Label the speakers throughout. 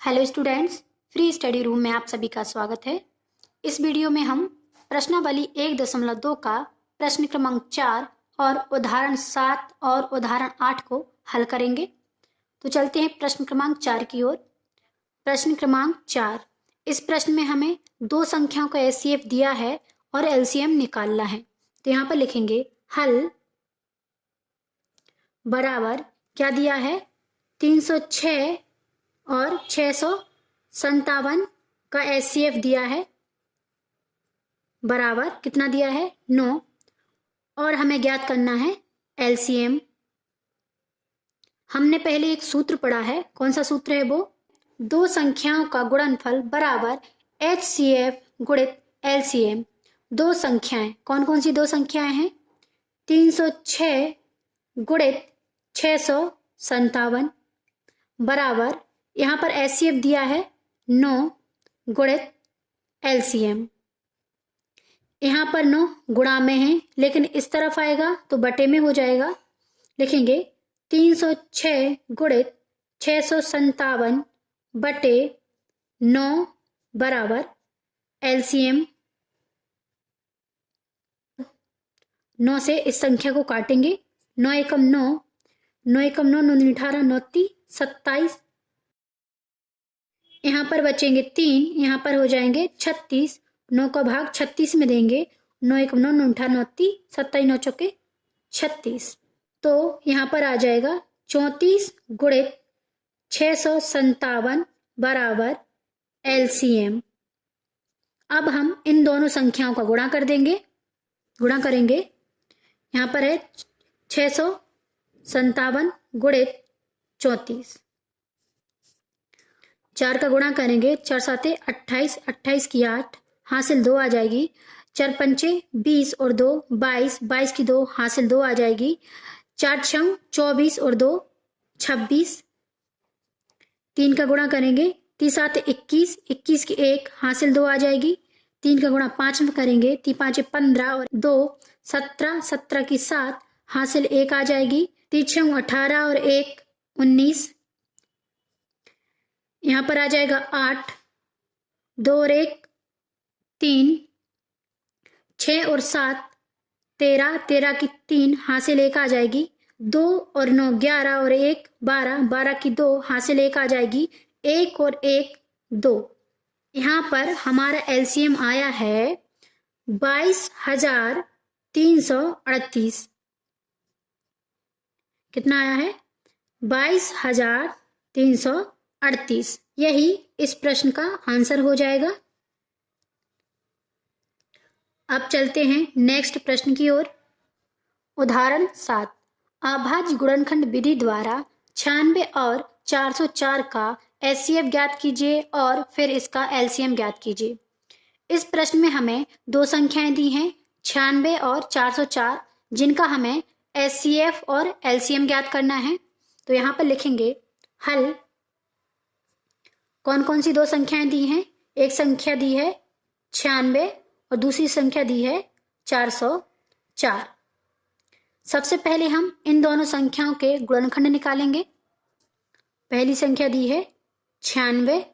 Speaker 1: Hello students, free study room में आप सभी का स्वागत है। इस वीडियो में हम प्रश्नावली 1.2 का प्रश्न क्रमांक 4 और उदाहरण 7 और उदाहरण 8 को हल करेंगे। तो चलते हैं प्रश्न क्रमांक 4 की ओर। प्रश्न क्रमांक 4, इस प्रश्न में हमें दो संख्याओं का एचसीएफ दिया है और एलसीएम निकालना है। तो यहाँ पर लिखेंगे हल बराबर क्या दिया है, 306 और 657 का एचसीएफ दिया है, बराबर कितना दिया है, 9, और हमें ज्ञात करना है एलसीएम। हमने पहले एक सूत्र पढ़ा है, कौन सा सूत्र है वो, दो संख्याओं का गुणनफल बराबर एचसीएफ गुणित एलसीएम। दो संख्याएं, कौन कौन सी दो संख्याएं हैं, 306 गुणित 657 बराबर, यहाँ पर एचसीएफ दिया है 9 गुणित एलसीएम। यहाँ पर 9 गुणा में है, लेकिन इस तरफ आएगा तो बटे में हो जाएगा। लिखेंगे 306 गुणित 657 बटे 9 बराबर एलसीएम। 9 से इस संख्या को काटेंगे, 9 एकम 9, 9 एकम 9, 9 18, 9 3 27, यहाँ पर बचेंगे 3, यहाँ पर हो जाएंगे 36, 9 का भाग 36 में देंगे, 9 एकम 9, 9 18, 9 3 27, 9 चौके 36, तो यहाँ पर आ जाएगा 34 गुणित 657 बराबर एलसीएम। अब हम इन दोनों संख्याओं का गुणा कर देंगे, गुणा करेंगे। यहाँ पर है 657 गुणित 34, 4 का गुणा करेंगे, 4 साते 28, 28 की 8, हासिल 2 आ जाएगी, 4 पंचे 20 और 2 22, 22 की 2 हासिल 2 आ जाएगी, 4 छंग 24 और 2 26, 3 का गुणा करेंगे, 3 साते 21, 21 की 1 हासिल 2 आ जाएगी, 3 का गुणा 5 में करेंगे, 3 पाँचे 15 और 2 17, 17 की 7 हासिल 1 आ जाएगी, 3 छंग 18 और 1 19, यहाँ पर आ जाएगा 8, 2 और 1 3, 6 और 7 13, 13 की 3 हासिल 1 आ जाएगी, 2 और 9 11 और 1 12, 12 की 2 हासिल 1 आ जाएगी, 1 और 1 2। यहाँ पर हमारा एलसीएम आया है 22,338। कितना आया है, 22,338। यही इस प्रश्न का आंसर हो जाएगा। अब चलते हैं नेक्स्ट प्रश्न की ओर। उदाहरण 7, अभाज्य गुणनखंड विधि द्वारा 96 और 404 का एचसीएफ ज्ञात कीजिए और फिर इसका एलसीएम ज्ञात कीजिए। इस प्रश्न में हमें दो संख्याएं दी हैं, 96 और 404, जिनका हमें एचसीएफ और एलसीएम ज्ञात करना है। तो यहाँ पर लिखेंगे हल, कौन कौन सी दो संख्याएं दी हैं, एक संख्या दी है 96 और दूसरी संख्या दी है 404। सबसे पहले हम इन दोनों संख्याओं के गुणनखंड निकालेंगे। पहली संख्या दी है 96,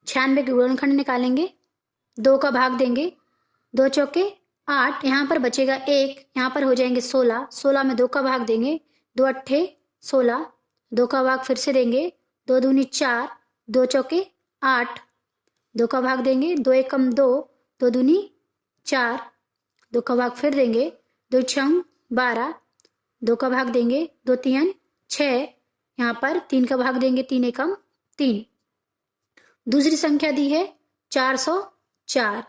Speaker 1: 96 के गुणनखंड निकालेंगे, 2 का भाग देंगे, 2 चौके 8, यहाँ पर बचेगा 1, यहाँ पर हो जाएंगे 16, 16 में 2 का भाग देंगे, 2 अट्ठे 16, 2 का भाग फिर से देंगे, 2 दूनी 4, 2 चौके 8, 2 का भाग देंगे, 2 एकम 2, 2 दूनी 4, 2 का भाग फिर देंगे, 2 छंग 12, 2 का भाग देंगे, 2 तीन 6, यहाँ पर 3 का भाग देंगे, 3 एकम 3। दूसरी संख्या दी है 404,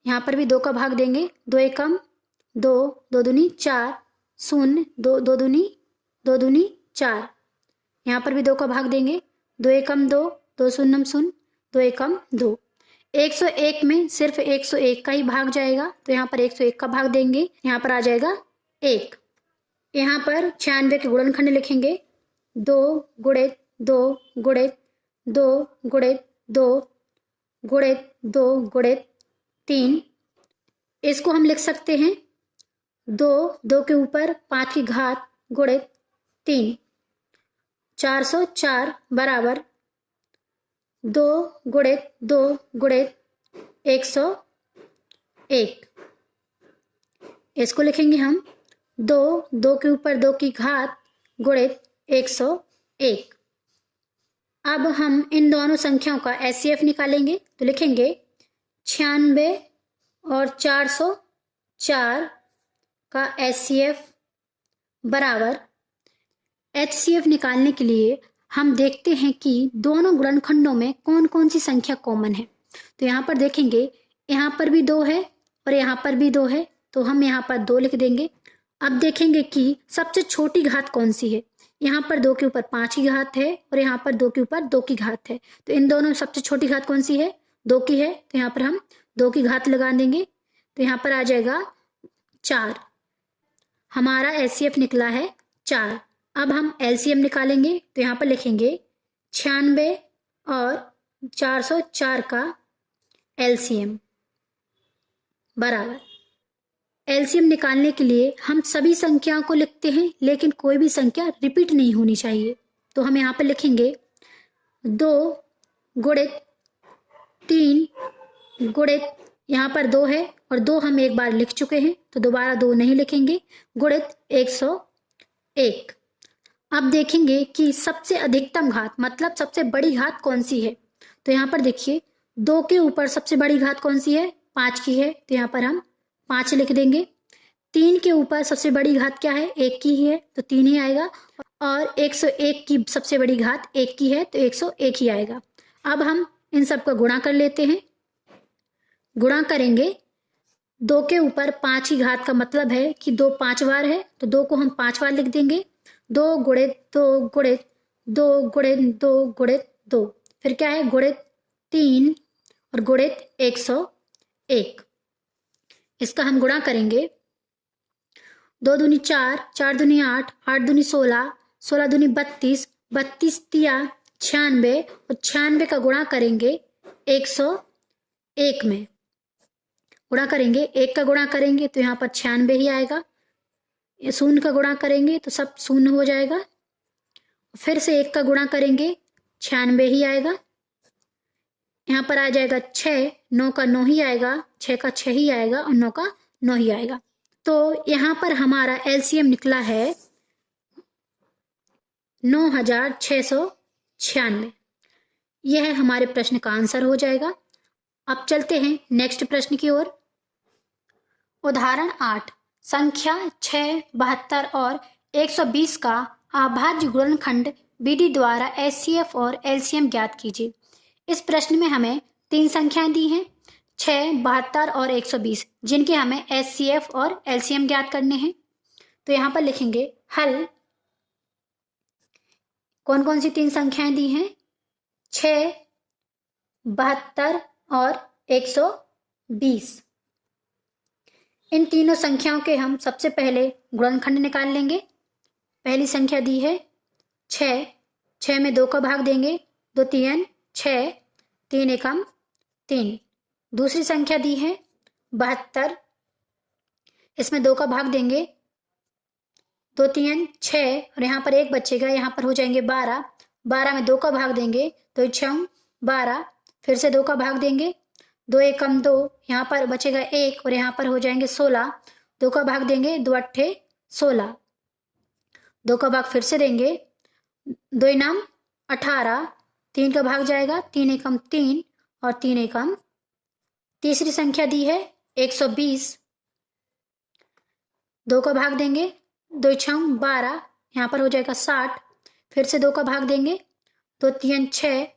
Speaker 1: यहाँ पर भी 2 का भाग देंगे, 2 एकम 2, 2 दूनी 4, 0, 2 दूनी 4, यहाँ पर भी 2 का भाग देंगे, 2 एकम 2, 2 शून्यम 0, 2 एकम 2। 101 में सिर्फ 101 का ही भाग जाएगा, तो यहाँ पर 101 का भाग देंगे, यहाँ पर आ जाएगा 1। यहाँ पर 96 के गुणनखंड लिखेंगे, 2 गुणित 2 गुणित 2 गुणित 2 गुणित 2 गुणित 3। इसको हम लिख सकते हैं 2 के ऊपर 5 की घात गुणित 3, 404 बराबर 2 गुणित 2 गुणित 101। इसको लिखेंगे हम 2 के ऊपर 2 की घात गुणित 101। अब हम इन दोनों संख्याओं का एचसीएफ निकालेंगे तो लिखेंगे 96 और 404 का एचसीएफ बराबर। एचसीएफ निकालने के लिए हम देखते हैं कि दोनों गुणनखंडों में कौन कौन सी संख्या कॉमन है। तो यहाँ पर देखेंगे, यहाँ पर भी 2 है और यहाँ पर भी 2 है, तो हम यहाँ पर 2 लिख देंगे। अब देखेंगे कि सबसे छोटी घात कौन सी है। यहाँ पर 2 के ऊपर 5 की घात है और यहाँ पर 2 के ऊपर 2 की घात है, तो इन दोनों में सबसे छोटी घात कौन सी है? 2 की है, तो यहाँ पर हम 2 की घात लगा देंगे, तो यहाँ पर आ जाएगा 4। हमारा एचसीएफ निकला है 4। अब हम एलसीएम निकालेंगे तो यहाँ पर लिखेंगे 96 और 404 का एलसीएम बराबर। एलसीएम निकालने के लिए हम सभी संख्याओं को लिखते हैं, लेकिन कोई भी संख्या रिपीट नहीं होनी चाहिए। तो हम यहाँ पर लिखेंगे 2 गुणित 3 गुणित, यहाँ पर 2 है और 2 हम एक बार लिख चुके हैं तो दोबारा 2 नहीं लिखेंगे, गुणित 101। अब देखेंगे कि सबसे अधिकतम घात मतलब सबसे बड़ी घात कौन सी है। तो यहाँ पर देखिए 2 के ऊपर सबसे बड़ी घात कौन सी है? 5 की है, तो यहाँ पर हम 5 लिख देंगे। 3 के ऊपर सबसे बड़ी घात क्या है? 1 की ही है, तो 3 ही आएगा। और 101 की सबसे बड़ी घात 1 की है, तो 101 ही आएगा। अब हम इन सब का गुणा कर लेते हैं। गुणा करेंगे 2 के ऊपर 5 की घात का मतलब है कि 2 5 बार है, तो 2 को हम 5 बार लिख देंगे। 2 गुणित 2 गुणित 2 गुणित 2 गुणित 2, फिर क्या है? गुणित 3 और गुणित 101। इसका हम गुणा करेंगे। 2 दूनी 4, 4 दूनी 8, 8 दूनी 16, 16 दूनी 32, 32 तिया 96 और 96 का गुणा करेंगे 101 में। गुणा करेंगे, 1 का गुणा करेंगे तो यहाँ पर 96 ही आएगा। 0 का गुणा करेंगे तो सब 0 हो जाएगा। फिर से 1 का गुणा करेंगे 96 ही आएगा। यहाँ पर आ जाएगा 6, 9 का 9 ही आएगा, 6 का 6 ही आएगा और 9 का 9 ही आएगा। तो यहाँ पर हमारा एलसीएम निकला है 9696। यह हमारे प्रश्न का आंसर हो जाएगा। अब चलते हैं नेक्स्ट प्रश्न की ओर। उदाहरण 8, संख्या 6, 72 और 120 का अभाज्य गुणनखंड बीडी द्वारा एचसीएफ और एलसीएम ज्ञात कीजिए। इस प्रश्न में हमें 3 संख्याएं दी हैं, 6, 72 और 120, जिनके हमें एचसीएफ और एलसीएम ज्ञात करने हैं। तो यहाँ पर लिखेंगे हल। कौन कौन सी 3 संख्याएं दी हैं? 6, 72 और 120। इन तीनों संख्याओं के हम सबसे पहले गुणनखंड निकाल लेंगे। पहली संख्या दी है 6, 6 में 2 का भाग देंगे, 2 3 6, 3 एकम 3। दूसरी संख्या दी है 72, इसमें 2 का भाग देंगे, 2 3 6 और यहाँ पर 1 बचेगा, यहाँ पर हो जाएंगे 12। 12 में 2 का भाग देंगे, 2 6 12, फिर से 2 का भाग देंगे, 2 एकम 2, यहाँ पर बचेगा 1 और यहाँ पर हो जाएंगे 16। 2 का भाग देंगे, 2 8 16। 2 का भाग फिर से देंगे, 2 नाम 18, 3 का भाग जाएगा, 3 एकम 3 और 3 एकम। तीसरी संख्या दी है 120, 2 का भाग देंगे, 2 6 12, यहाँ पर हो जाएगा 60। फिर से 2 का भाग देंगे, 2 3 6,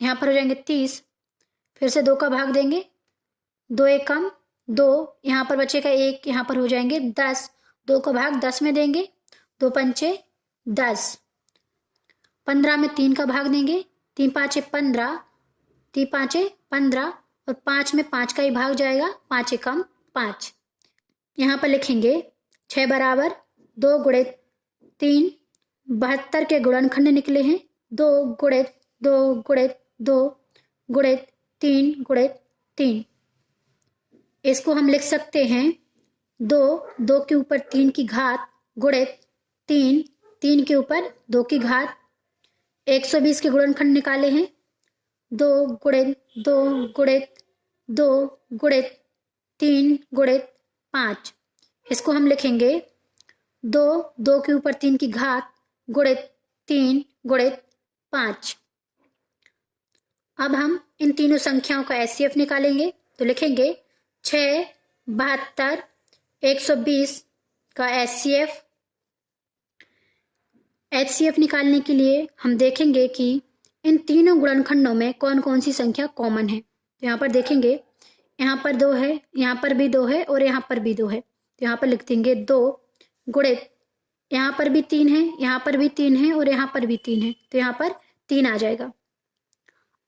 Speaker 1: यहाँ पर हो जाएंगे 30। फिर से 2 का भाग देंगे, 2 एकम 2, यहाँ पर बचेगा 1, यहाँ पर हो जाएंगे 10। 2 का भाग 10 में देंगे, 2 पंचे 10। 15 में 3 का भाग देंगे, 3 5 15, 3 5 15 और 5 में 5 का ही भाग जाएगा, 5 एकम 5। यहाँ पर लिखेंगे 6 बराबर 2 गुणित 3, 72 के गुणनखंड निकले हैं। 2 गुणित 2 गुणित 2 गुणित 3 गुणित 3। इसको हम लिख सकते हैं 2 के ऊपर 3 की घात गुणित 3 के ऊपर 2 की घात। 120 के गुणनखंड निकाले हैं, 2 गुणित 2 गुणित 2 गुणित 3 गुणित 5। इसको हम लिखेंगे 2 2 के ऊपर 3 की घात गुणित 3 गुणित 5। अब हम इन तीनों संख्याओं का एचसीएफ निकालेंगे तो लिखेंगे 6 72 120 का एचसीएफ निकालने के लिए हम देखेंगे कि इन तीनों गुणनखंडों में कौन कौन सी संख्या कॉमन है। तो यहाँ पर देखेंगे, यहाँ पर 2 है, यहाँ पर भी 2 है और यहाँ पर भी 2 है। तो यहाँ पर लिख देंगे 2 गुणित, यहाँ पर भी 3 है, यहाँ पर भी 3 है और यहाँ पर भी 3 है, तो यहाँ पर 3 आ जाएगा।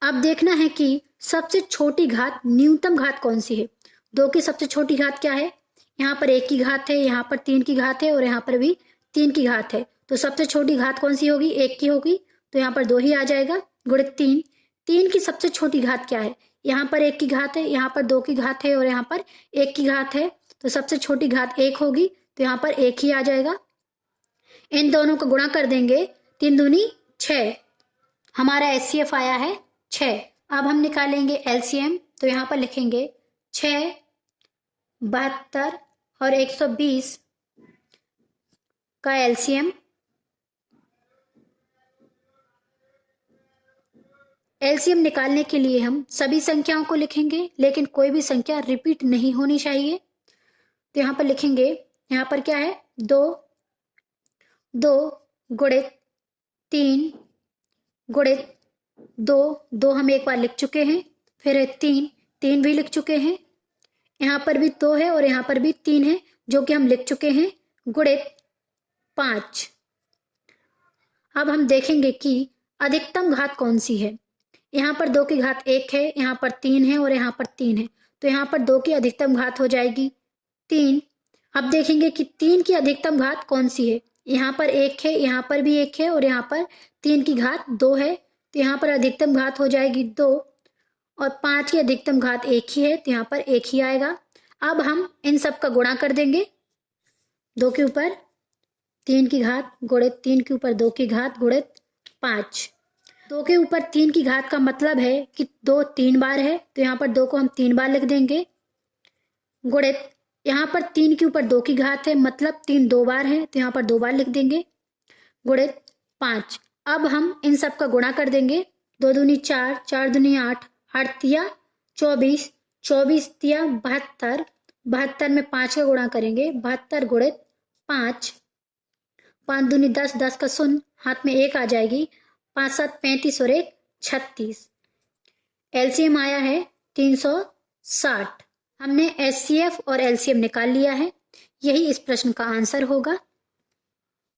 Speaker 1: अब देखना है कि सबसे छोटी घात न्यूनतम घात कौन सी है। 2 की सबसे छोटी घात क्या है? यहाँ पर 1 की घात है, यहाँ पर 3 की घात है और यहाँ पर भी 3 की घात है। तो सबसे छोटी घात कौन सी होगी? 1 की होगी, तो यहाँ पर 2 ही आ जाएगा गुणित 3। 3 की सबसे छोटी घात क्या है? यहाँ पर 1 की घात है, यहाँ पर 2 की घात है और यहाँ पर 1 की घात है, तो सबसे छोटी घात 1 होगी, तो यहाँ पर 1 ही आ जाएगा। इन दोनों को गुणा कर देंगे, 3 दूनी 6, हमारा एचसीएफ आया है 6। अब हम निकालेंगे एलसीएम, तो यहाँ पर लिखेंगे 6 72 और 120 का एलसीएम। एलसीएम निकालने के लिए हम सभी संख्याओं को लिखेंगे, लेकिन कोई भी संख्या रिपीट नहीं होनी चाहिए। तो यहाँ पर लिखेंगे, यहाँ पर क्या है? 2 2 गुणित 3 गुणित 2 2 हम एक बार लिख चुके हैं, फिर 3 3 भी लिख चुके हैं, यहाँ पर भी 2 है और यहाँ पर भी 3 है जो कि हम लिख चुके हैं, गुणित 5। अब हम देखेंगे कि अधिकतम घात कौन सी है। यहाँ पर 2 की घात 1 है, यहाँ पर 3 है और यहाँ पर 3 है, तो यहाँ पर 2 की अधिकतम घात हो जाएगी 3। अब देखेंगे कि 3 की अधिकतम घात कौन सी है। यहाँ पर 1 है, यहाँ पर भी 1 है और यहाँ पर 3 की घात 2 है, तो यहाँ पर अधिकतम घात हो जाएगी 2। और 5 की अधिकतम घात 1 ही है, तो यहाँ पर 1 ही आएगा। अब हम इन सब का गुणा कर देंगे, 2 के ऊपर 3 की घात गुणित 3 के ऊपर 2 की घात गुणित 5। 2 के ऊपर 3 की घात का मतलब है कि 2 3 बार है, तो यहाँ पर 2 को हम 3 बार लिख देंगे, गुणित यहाँ पर 3 के ऊपर 2 की घात है, मतलब 3 2 बार है, तो यहाँ पर 2 बार लिख देंगे, गुणित 5। अब हम इन सब का गुणा कर देंगे, 2 दूनी 4 4 दूनी 8 8 तिया 24 24 तिया 72 72 में 5 का गुणा करेंगे, 72 गुणित 5 5 दूनी 10 10 का शून्य, हाथ में 1 आ जाएगी, 5 7 35 और 1 36। एलसीएम आया है 360। हमने एचसीएफ और एलसीएम निकाल लिया है। यही इस प्रश्न का आंसर होगा।